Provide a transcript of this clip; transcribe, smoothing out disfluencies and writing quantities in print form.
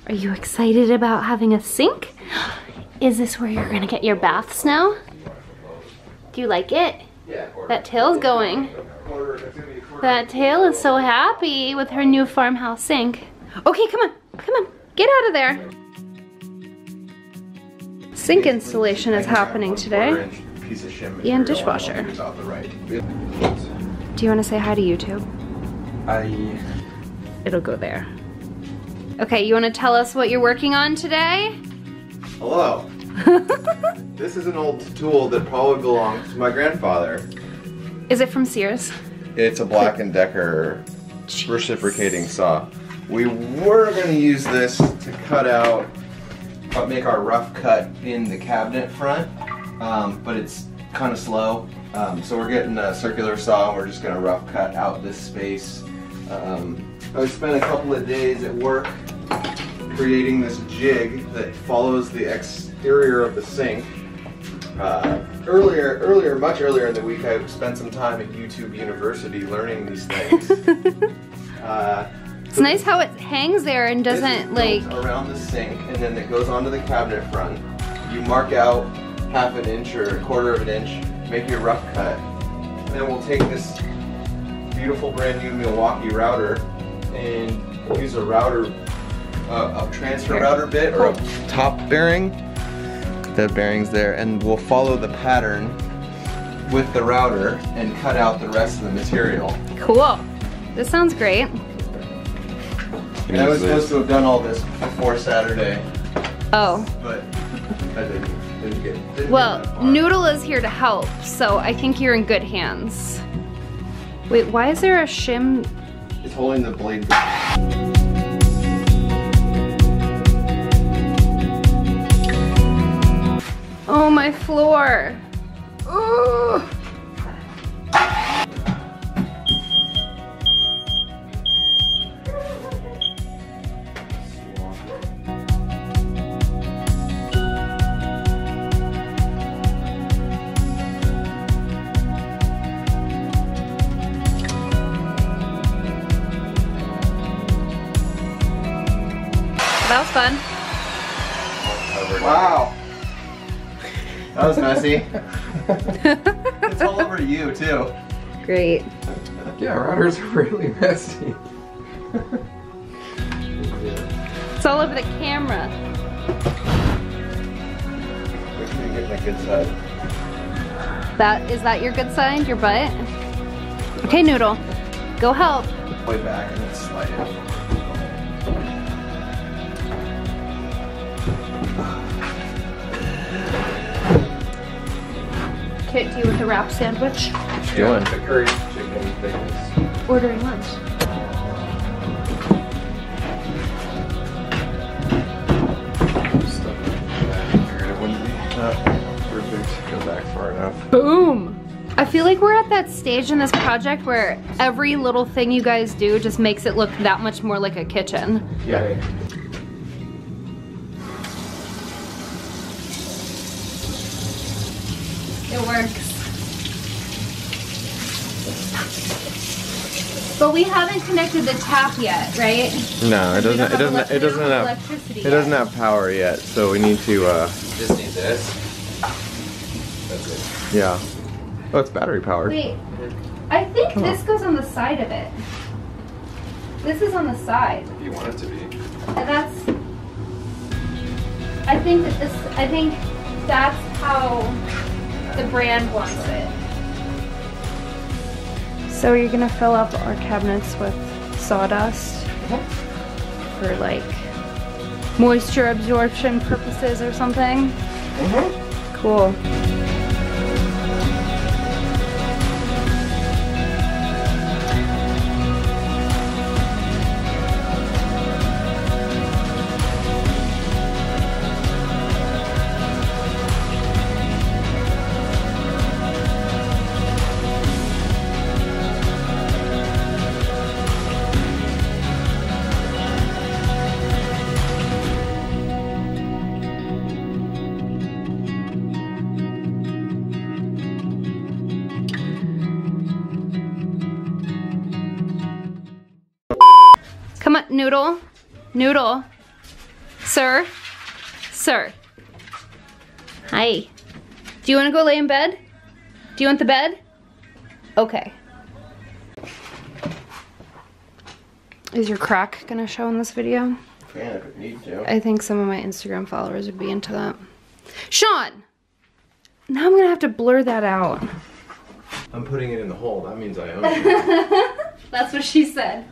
Are you excited about having a sink? Is this where you're gonna get your baths now? Do you like it? Yeah. That tail's going. That tail is so happy with her new farmhouse sink. Okay, come on, come on, get out of there. Sink installation is happening today. And dishwasher. Do you want to say hi to YouTube? It'll go there. Okay, you want to tell us what you're working on today? Hello. This is an old tool that probably belonged to my grandfather. Is it from Sears? It's a Black & Decker reciprocating saw. We were going to use this to cut out, make our rough cut in the cabinet front, but it's kind of slow. So we're getting a circular saw and we're just going to rough cut out this space. I spent a couple of days at work creating this jig that follows the exterior of the sink. Much earlier in the week, I spent some time at YouTube University learning these things. It's nice how it hangs there and doesn't like around the sink, and then it goes onto the cabinet front. You mark out half an inch or a quarter of an inch, make your rough cut, and then we'll take this beautiful brand new Milwaukee router and use a router, a transfer router bit or a top bearing. The bearings there, and we'll follow the pattern with the router and cut out the rest of the material. Cool. This sounds great. And I was supposed to have done all this before Saturday. Oh. But I didn't get well, that far. Noodle is here to help, so I think you're in good hands. Wait, why is there a shim? It's holding the blade. Oh, my floor. Ugh. That was fun. Wow. That was messy. It's all over you, too. Great. Yeah, routers are really messy. It's all over the camera. Which one are you getting a good side? Is that your good side? Your butt? Okay, Noodle. Go help. Way back and then slide it. Kit, do you with the wrap sandwich? What you doing? The curry chicken things. Ordering lunch. Figured it wouldn't be perfect. Go back far enough. Boom! I feel like we're at that stage in this project where every little thing you guys do just makes it look that much more like a kitchen. Yeah. It works. But we haven't connected the tap yet, right? No, it doesn't. It doesn't have have power yet. So we need to. Just need this. That's it. Yeah. Oh, it's battery powered. Wait, I think this goes on the side of it. This is on the side. If you want it to be. And that's. I think that's how the brand wants it. So you're gonna fill up our cabinets with sawdust for like moisture absorption purposes or something? Cool. Come on, Noodle. Noodle. Sir? Sir? Hi. Do you want to go lay in bed? Do you want the bed? Okay. Is your crack gonna show in this video? Yeah, if it needs to. I think some of my Instagram followers would be into that. Sean! Now I'm gonna have to blur that out. I'm putting it in the hole. That means I own it. That's what she said.